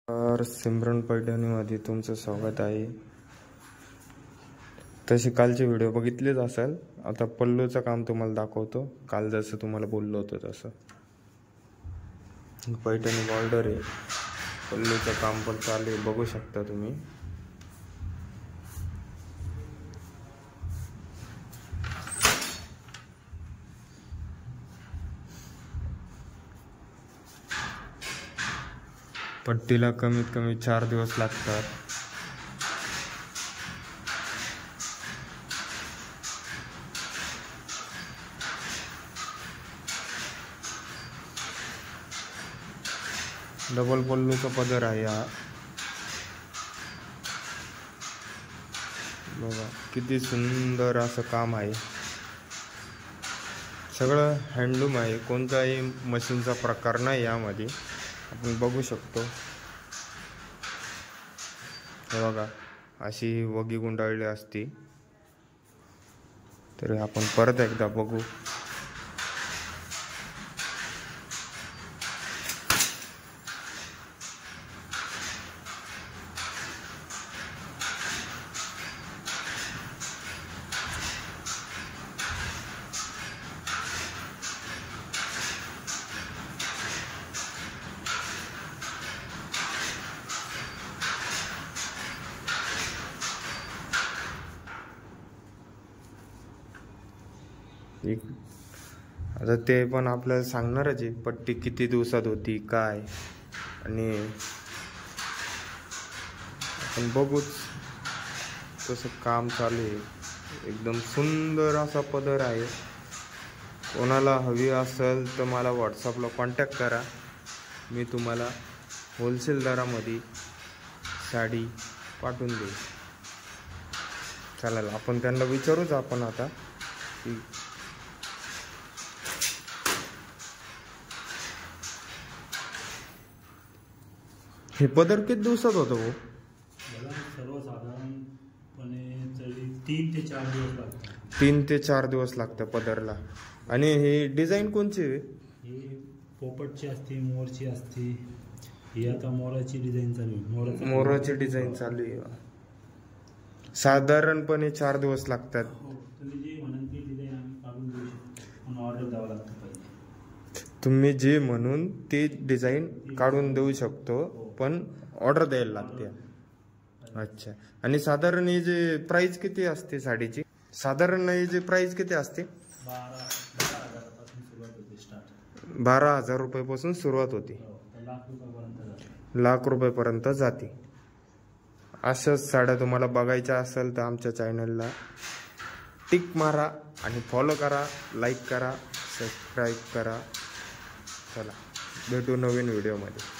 सिमरन पैठणीमध्ये तुमचं स्वागत आहे। तशी कालचे व्हिडिओ बघितलेच असेल। आता पल्लूचं काम तुम्हाला दाखवतो। काल जसं तुम्हाला बोललो होतो तसं पैठणी बॉर्डर आहे। पल्लूचं काम पण चालू आहे, बघू शकता तुम्ही। पट्टीला कमीत कमी 4 दिवस लागतात। डबल पल्लूचा पदर आहे हा। बघा किती सुंदर असं काम आहे। सगळं हँडलूम आहे, कोणताही मशीनचा प्रकार नाही यामध्ये। आपण बघू शकतो, हे बघा अशी वगी गुंडाळली असती। तर आपण परत एकदा बघू। आता ते पण आपल्याला सांगणारच आहे, पट्टी किती दिवसात होती काय, आणि आपण बघूच तसं काम चालू आहे। एकदम सुंदर असा पदर आहे। कोणाला हवी असेल तर मला व्हॉट्सअपला कॉन्टॅक्ट करा, मी तुम्हाला होलसेल दरामध्ये साडी पाठवून देईल। चालेल, आपण त्यांना विचारूच आपण आता की हे पदर किती दिवसात होतं हो? सर्वसाधारणपणे 3 ते 4 दिवस लागतात। 3 ते 4 दिवस लागतं पदरला। आणि हे डिझाईन कोणची आहे? ही पोपटची असते, मोरची असते। ही आता मोराची डिझाईन चालू आहे। मोराची डिझाईन चालू आहे। साधारणपणे 4 दिवस लागतात। तुम्ही जी म्हणून ती डिझाईन आम्ही काढून देऊ शकतो, पण ऑर्डर द्यावं लागतं पाहिजे। तुम्ही जे म्हणून ती डिझाईन काढून देऊ शकतो, पण ऑर्डर द्यायला लागते। अच्छा, आणि साधारण हे जे प्राइस किती असते साडीची? साधारण हे जे प्राइस किती असते? 12,000 सुरुवात होते स्टार्ट। 12,000 रुपयापासून सुरुवात होती, लाख रुपयापर्यंत जाते। अशाच साड्या तुम्हाला बघायच्या असेल तर आमच्या चॅनलला टिक मारा आणि फॉलो करा, लाईक करा, सबस्क्राईब करा। चला भेटू नवीन व्हिडिओमध्ये।